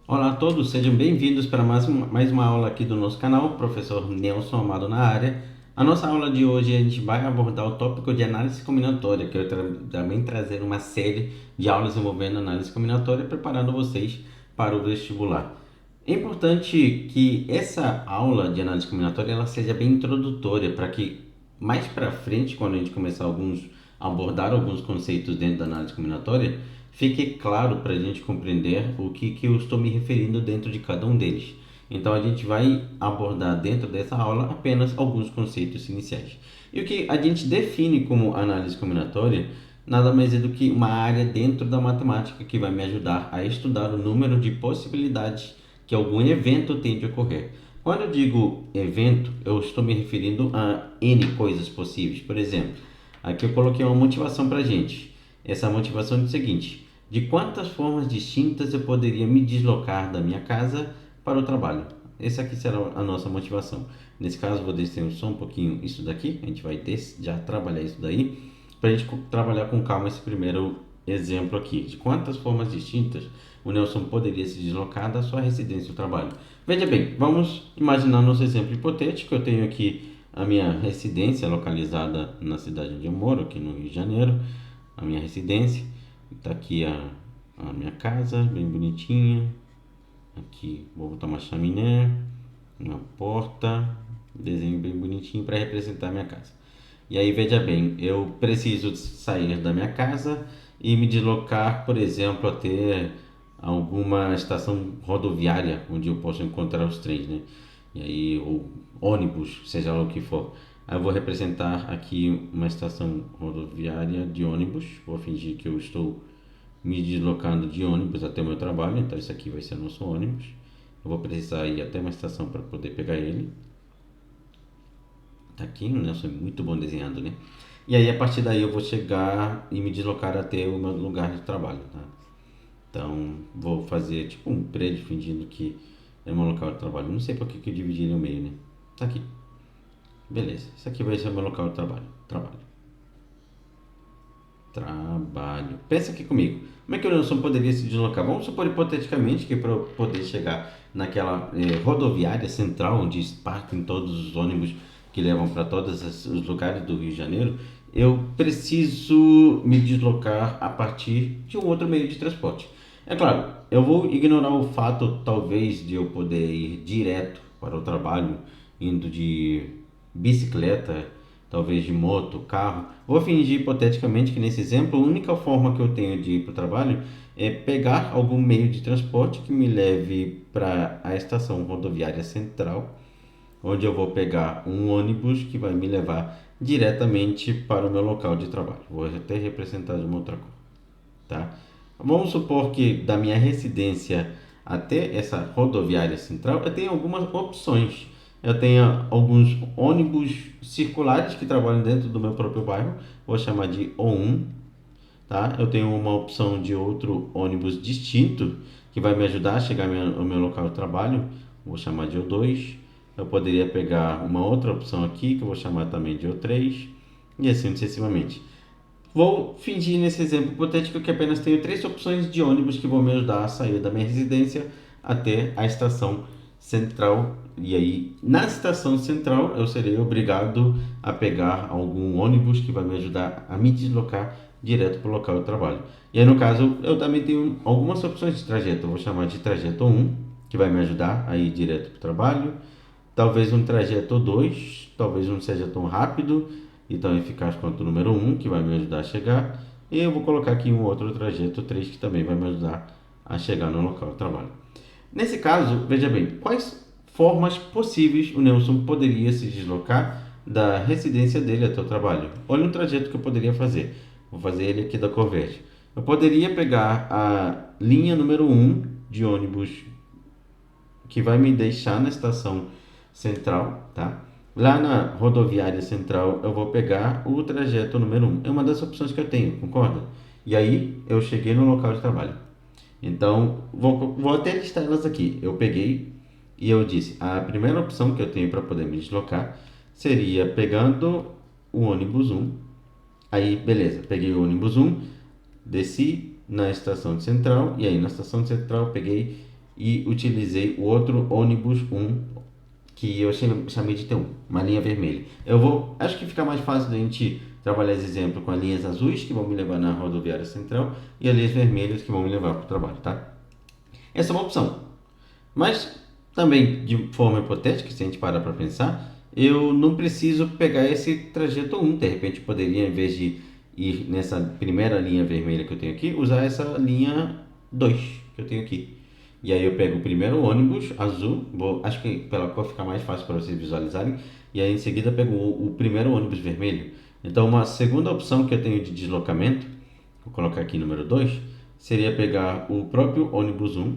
Olá a todos, sejam bem-vindos para mais uma aula aqui do nosso canal, professor Nelson Amado na área. A nossa aula de hoje a gente vai abordar o tópico de análise combinatória, que eu também trazer uma série de aulas envolvendo análise combinatória, preparando vocês para o vestibular. É importante que essa aula de análise combinatória ela seja bem introdutória, para que mais para frente, quando a gente começar a abordar alguns conceitos dentro da análise combinatória, fique claro para a gente compreender o que eu estou me referindo dentro de cada um deles. Então a gente vai abordar dentro dessa aula apenas alguns conceitos iniciais. E o que a gente define como análise combinatória nada mais é do que uma área dentro da matemática que vai me ajudar a estudar o número de possibilidades que algum evento tem de ocorrer. Quando eu digo evento, eu estou me referindo a N coisas possíveis. Por exemplo, aqui eu coloquei uma motivação para a gente. Essa motivação é o seguinte: de quantas formas distintas eu poderia me deslocar da minha casa para o trabalho? Essa aqui será a nossa motivação. Nesse caso, vou descer só um pouquinho isso daqui. A gente vai já trabalhar isso daí para a gente trabalhar com calma esse primeiro exemplo aqui. De quantas formas distintas o Nelson poderia se deslocar da sua residência ao trabalho? Veja bem, vamos imaginar nosso exemplo hipotético. Eu tenho aqui a minha residência localizada na cidade onde eu moro, aqui no Rio de Janeiro, a minha residência. Está aqui a minha casa, bem bonitinha. Aqui vou botar uma chaminé, uma porta, um desenho bem bonitinho para representar a minha casa. E aí veja bem, eu preciso sair da minha casa e me deslocar, por exemplo, até alguma estação rodoviária onde eu possa encontrar os trens, né? E aí, ou ônibus, seja lá o que for. Aí eu vou representar aqui uma estação rodoviária de ônibus. Vou fingir que eu estou me deslocando de ônibus até o meu trabalho, então isso aqui vai ser nosso ônibus. Eu vou precisar ir até uma estação para poder pegar ele. Tá aqui, o Nelson é muito bom desenhando, né? E aí a partir daí eu vou chegar e me deslocar até o meu lugar de trabalho, tá? Então vou fazer tipo um prédio fingindo que é o meu local de trabalho. Não sei por que eu dividi no meio, né? Tá aqui. Beleza. Isso aqui vai ser o meu local de trabalho. Trabalho. Pensa aqui comigo. Como é que o Nelson poderia se deslocar? Vamos supor hipoteticamente que para eu poder chegar naquela rodoviária central onde partem todos os ônibus que levam para todos os lugares do Rio de Janeiro, eu preciso me deslocar a partir de um outro meio de transporte. É claro, eu vou ignorar o fato talvez de eu poder ir direto para o trabalho indo de bicicleta, talvez de moto, carro. Vou fingir hipoteticamente que nesse exemplo a única forma que eu tenho de ir para o trabalho é pegar algum meio de transporte que me leve para a estação rodoviária central, onde eu vou pegar um ônibus que vai me levar diretamente para o meu local de trabalho. Vou até representar de uma outra cor, tá? Vamos supor que da minha residência até essa rodoviária central eu tenho algumas opções. Eu tenho alguns ônibus circulares que trabalham dentro do meu próprio bairro, vou chamar de O1, tá? Eu tenho uma opção de outro ônibus distinto que vai me ajudar a chegar ao meu local de trabalho, vou chamar de O2. Eu poderia pegar uma outra opção aqui que eu vou chamar também de O3 e assim sucessivamente. Vou fingir nesse exemplo hipotético que apenas tenho três opções de ônibus que vão me ajudar a sair da minha residência até a estação central. E aí, na estação central, eu serei obrigado a pegar algum ônibus que vai me ajudar a me deslocar direto para o local de trabalho. E aí, no caso, eu também tenho algumas opções de trajeto. Eu vou chamar de trajeto 1, que vai me ajudar a ir direto para o trabalho. Talvez um trajeto 2, talvez não seja tão rápido e tão eficaz quanto o número 1, que vai me ajudar a chegar. E eu vou colocar aqui um outro trajeto 3, que também vai me ajudar a chegar no local de trabalho. Nesse caso, veja bem, quais formas possíveis o Nelson poderia se deslocar da residência dele até o trabalho? Olha um trajeto que eu poderia fazer. Vou fazer ele aqui da cor verde. Eu poderia pegar a linha número 1 de ônibus que vai me deixar na estação central, tá? Lá na rodoviária central eu vou pegar o trajeto número 1. É uma das opções que eu tenho, concorda? E aí eu cheguei no local de trabalho. Então, vou até listar elas aqui. Eu peguei e eu disse, a primeira opção que eu tenho para poder me deslocar seria pegando o ônibus 1. Aí, beleza, peguei o ônibus 1, desci na estação de central e aí na estação de central peguei e utilizei o outro ônibus 1, que eu chamei de T1, uma linha vermelha. Acho que fica mais fácil da gente trabalhar esse exemplo com as linhas azuis, que vão me levar na rodoviária central, e as linhas vermelhas, que vão me levar para o trabalho, tá? Essa é uma opção. Mas também, de forma hipotética, se a gente parar para pensar, eu não preciso pegar esse trajeto 1. De repente, eu poderia, em vez de ir nessa primeira linha vermelha que eu tenho aqui, usar essa linha 2 que eu tenho aqui. E aí eu pego o primeiro ônibus azul, acho que pela cor fica mais fácil para vocês visualizarem, e aí em seguida pego o primeiro ônibus vermelho. Então, uma segunda opção que eu tenho de deslocamento, vou colocar aqui número 2, seria pegar o próprio ônibus 1.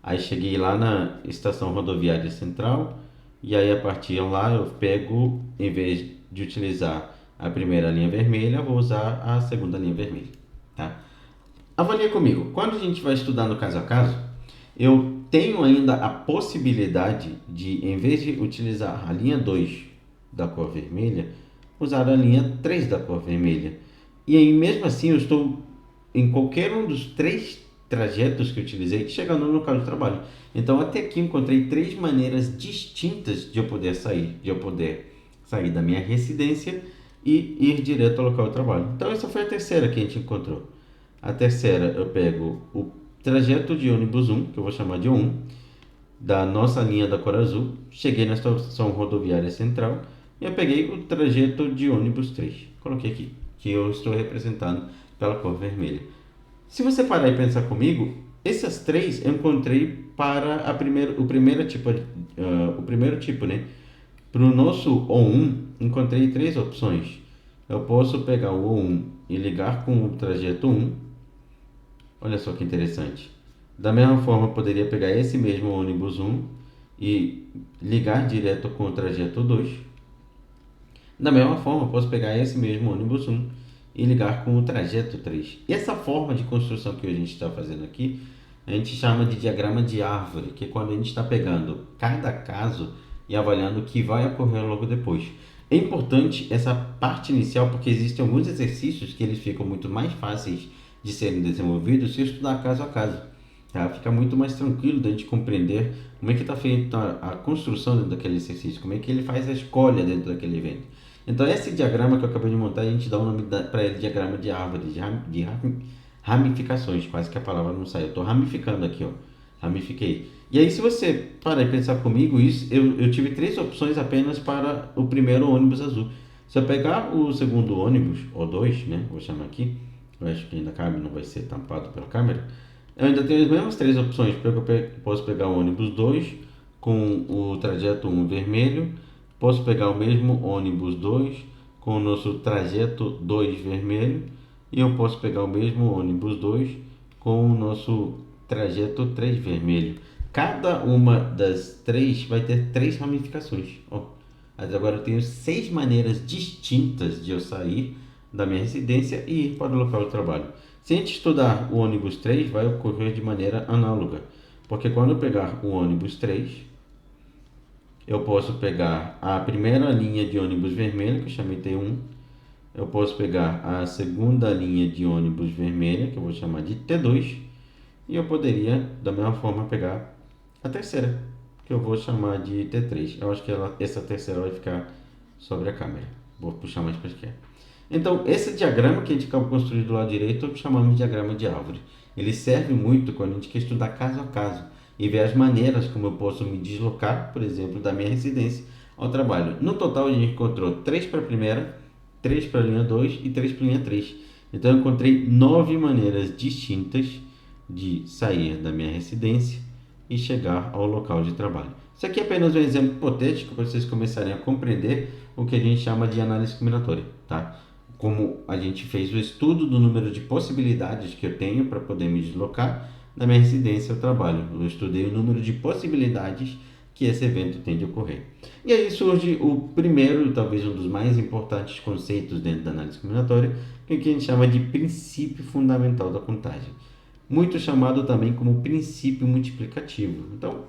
Aí cheguei lá na estação rodoviária central, e aí a partir lá eu pego, em vez de utilizar a primeira linha vermelha, vou usar a segunda linha vermelha, tá? Avalia comigo, quando a gente vai estudar no caso a caso, eu tenho ainda a possibilidade de, em vez de utilizar a linha 2 da cor vermelha, usar a linha 3 da cor vermelha. E aí, mesmo assim, eu estou em qualquer um dos 3 trajetos que eu utilizei, chegando no local de trabalho. Então, até aqui encontrei 3 maneiras distintas de eu poder sair da minha residência e ir direto ao local de trabalho. Então, essa foi a terceira que a gente encontrou. A terceira, eu pego o trajeto de ônibus 1, que eu vou chamar de 1, da nossa linha da cor azul, cheguei na estação rodoviária central e eu peguei o trajeto de ônibus 3. Coloquei aqui, que eu estou representando pela cor vermelha. Se você parar e pensar comigo, essas 3 eu encontrei para o primeiro tipo, né? Para o nosso O1, encontrei 3 opções. Eu posso pegar o O1 e ligar com o trajeto 1. Olha só que interessante. Da mesma forma, eu poderia pegar esse mesmo ônibus 1 e ligar direto com o trajeto 2. Da mesma forma, eu posso pegar esse mesmo ônibus 1 e ligar com o trajeto 3. E essa forma de construção que a gente está fazendo aqui, a gente chama de diagrama de árvore, que é quando a gente está pegando cada caso e avaliando o que vai ocorrer logo depois. É importante essa parte inicial porque existem alguns exercícios que eles ficam muito mais fáceis de serem desenvolvidos se estudar caso a caso. Tá? Fica muito mais tranquilo da gente compreender como é que está feita a construção dentro daquele exercício, como é que ele faz a escolha dentro daquele evento. Então, esse diagrama que eu acabei de montar, a gente dá o nome para ele diagrama de árvore, de ramificações, quase que a palavra não sai. Eu estou ramificando aqui, ó. Ramifiquei. E aí, se você parar e pensar comigo, eu tive 3 opções apenas para o primeiro ônibus azul. Se eu pegar o segundo ônibus, ou 2, né? Vou chamar aqui. Eu acho que ainda cabe, não vai ser tampado pela câmera. Eu ainda tenho as mesmas 3 opções. Eu posso pegar o ônibus 2 com o trajeto 1 vermelho. Posso pegar o mesmo ônibus 2 com o nosso trajeto 2 vermelho. E eu posso pegar o mesmo ônibus 2 com o nosso trajeto 3 vermelho. Cada uma das 3 vai ter 3 ramificações. Ó, agora eu tenho 6 maneiras distintas de eu sair da minha residência e ir para o local de trabalho. Se a gente estudar o ônibus 3, vai ocorrer de maneira análoga. Porque quando eu pegar o ônibus 3, eu posso pegar a primeira linha de ônibus vermelho, que eu chamei T1. Eu posso pegar a segunda linha de ônibus vermelha, que eu vou chamar de T2. E eu poderia, da mesma forma, pegar a terceira, que eu vou chamar de T3. Eu acho que essa terceira vai ficar sobre a câmera. Vou puxar mais para a esquerda. Então, esse diagrama que a gente acabou construindo do lado direito, chamamos de diagrama de árvore. Ele serve muito quando a gente quer estudar caso a caso e ver as maneiras como eu posso me deslocar, por exemplo, da minha residência ao trabalho. No total, a gente encontrou 3 para a primeira, 3 para a linha 2 e 3 para a linha 3. Então, eu encontrei 9 maneiras distintas de sair da minha residência e chegar ao local de trabalho. Isso aqui é apenas um exemplo hipotético para vocês começarem a compreender o que a gente chama de análise combinatória, tá? Como a gente fez o estudo do número de possibilidades que eu tenho para poder me deslocar da minha residência ao trabalho. Eu estudei o número de possibilidades que esse evento tem de ocorrer. E aí surge o primeiro, talvez um dos mais importantes conceitos dentro da análise combinatória, que é o que a gente chama de princípio fundamental da contagem. Muito chamado também como princípio multiplicativo. Então,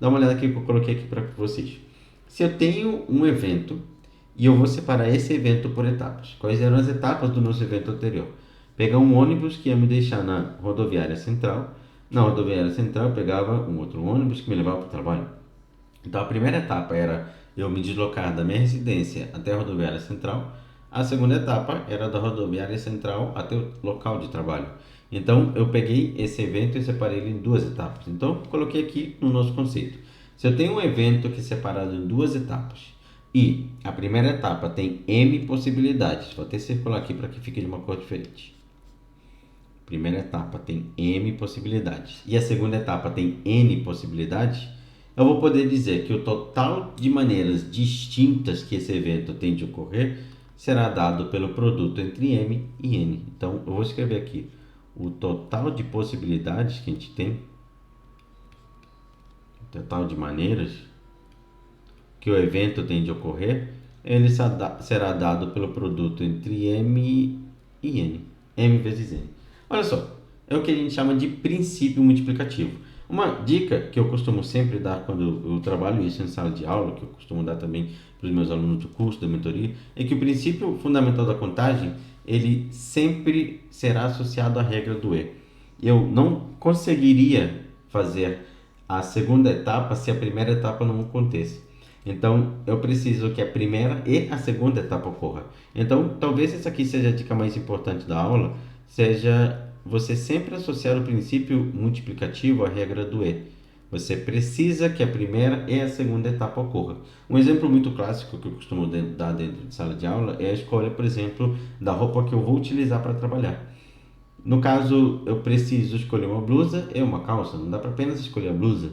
dá uma olhada aqui que eu coloquei aqui para vocês. Se eu tenho um evento e eu vou separar esse evento por etapas. Quais eram as etapas do nosso evento anterior? Pegar um ônibus que ia me deixar na rodoviária central, Na rodoviária central eu pegava um outro ônibus que me levava para o trabalho. Então a primeira etapa era eu me deslocar da minha residência até a rodoviária central. A segunda etapa era da rodoviária central até o local de trabalho. Então eu peguei esse evento e separei ele em duas etapas. Então coloquei aqui no nosso conceito. Se eu tenho um evento que é separado em duas etapas e a primeira etapa tem M possibilidades, vou até circular aqui para que fique de uma cor diferente. Primeira etapa tem M possibilidades e a segunda etapa tem N possibilidades, eu vou poder dizer que o total de maneiras distintas que esse evento tem de ocorrer será dado pelo produto entre M e N. Então, eu vou escrever aqui o total de possibilidades que a gente tem, o total de maneiras que o evento tem de ocorrer, ele será dado pelo produto entre M e N, M vezes N. Olha só, é o que a gente chama de princípio multiplicativo. Uma dica que eu costumo sempre dar quando eu trabalho isso em sala de aula, que eu costumo dar também para os meus alunos do curso, da mentoria, é que o princípio fundamental da contagem, ele sempre será associado à regra do E. Eu não conseguiria fazer a segunda etapa se a primeira etapa não acontecesse. Então, eu preciso que a primeira e a segunda etapa ocorra. Então, talvez essa aqui seja a dica mais importante da aula, seja você sempre associar o princípio multiplicativo à regra do E. Você precisa que a primeira e a segunda etapa ocorra. Um exemplo muito clássico que eu costumo dar dentro de sala de aula é a escolha, por exemplo, da roupa que eu vou utilizar para trabalhar. No caso, eu preciso escolher uma blusa e uma calça. Não dá para apenas escolher a blusa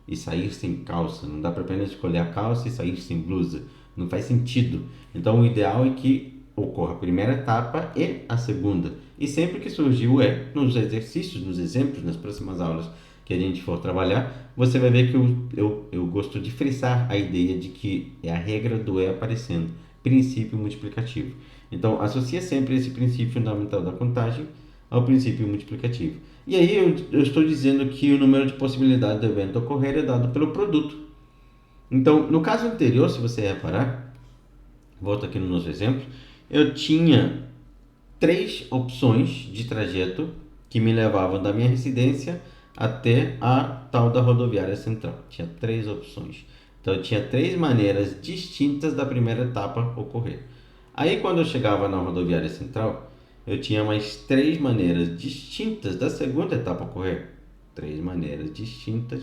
e sair sem calça. Não dá para apenas escolher a calça e sair sem blusa. Não faz sentido. Então, o ideal é que ocorra a primeira etapa e a segunda. E sempre que surgir o E, nos exercícios, nos exemplos, nas próximas aulas que a gente for trabalhar, você vai ver que eu gosto de frisar a ideia de que é a regra do E aparecendo. Princípio multiplicativo. Então, associa sempre esse princípio fundamental da contagem ao princípio multiplicativo. E aí eu estou dizendo que o número de possibilidades do evento ocorrer é dado pelo produto. Então, no caso anterior, se você reparar, volto aqui no nosso exemplo, eu tinha 3 opções de trajeto que me levavam da minha residência até a tal da rodoviária central. Tinha 3 opções. Então, eu tinha 3 maneiras distintas da primeira etapa ocorrer. Aí, quando eu chegava na rodoviária central, eu tinha mais 3 maneiras distintas da segunda etapa ocorrer. 3 maneiras distintas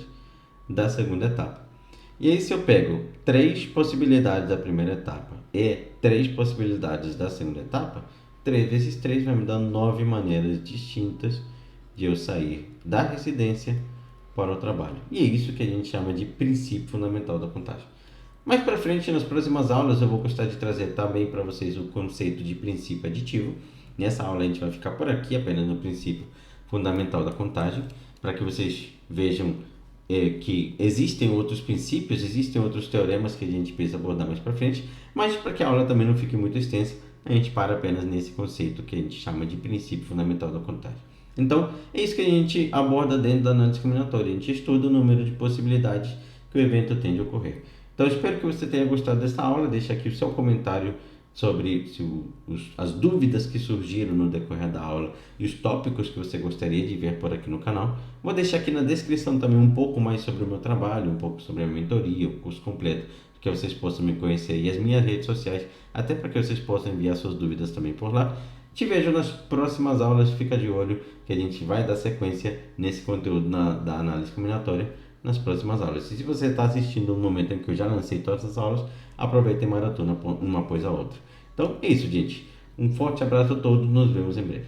da segunda etapa. E aí, se eu pego 3 possibilidades da primeira etapa e 3 possibilidades da segunda etapa, 3 vezes 3 vai me dar 9 maneiras distintas de eu sair da residência para o trabalho. E é isso que a gente chama de princípio fundamental da contagem. Mais para frente, nas próximas aulas, eu vou gostar de trazer também para vocês o conceito de princípio aditivo. Nessa aula a gente vai ficar por aqui, apenas no princípio fundamental da contagem, para que vocês vejam que existem outros princípios, existem outros teoremas que a gente precisa abordar mais para frente, mas para que a aula também não fique muito extensa, a gente para apenas nesse conceito que a gente chama de princípio fundamental da contagem. Então, é isso que a gente aborda dentro da análise discriminatória. A gente estuda o número de possibilidades que o evento tem de ocorrer. Então, espero que você tenha gostado dessa aula. Deixa aqui o seu comentário sobre as dúvidas que surgiram no decorrer da aula e os tópicos que você gostaria de ver por aqui no canal. Vou deixar aqui na descrição também um pouco mais sobre o meu trabalho, um pouco sobre a mentoria, o curso completo, que vocês possam me conhecer e as minhas redes sociais, até para que vocês possam enviar suas dúvidas também por lá. Te vejo nas próximas aulas, fica de olho que a gente vai dar sequência nesse conteúdo da análise combinatória nas próximas aulas. E se você está assistindo no momento em que eu já lancei todas as aulas, aproveita e maratona uma após a outra. Então é isso, gente. Um forte abraço a todos, nos vemos em breve.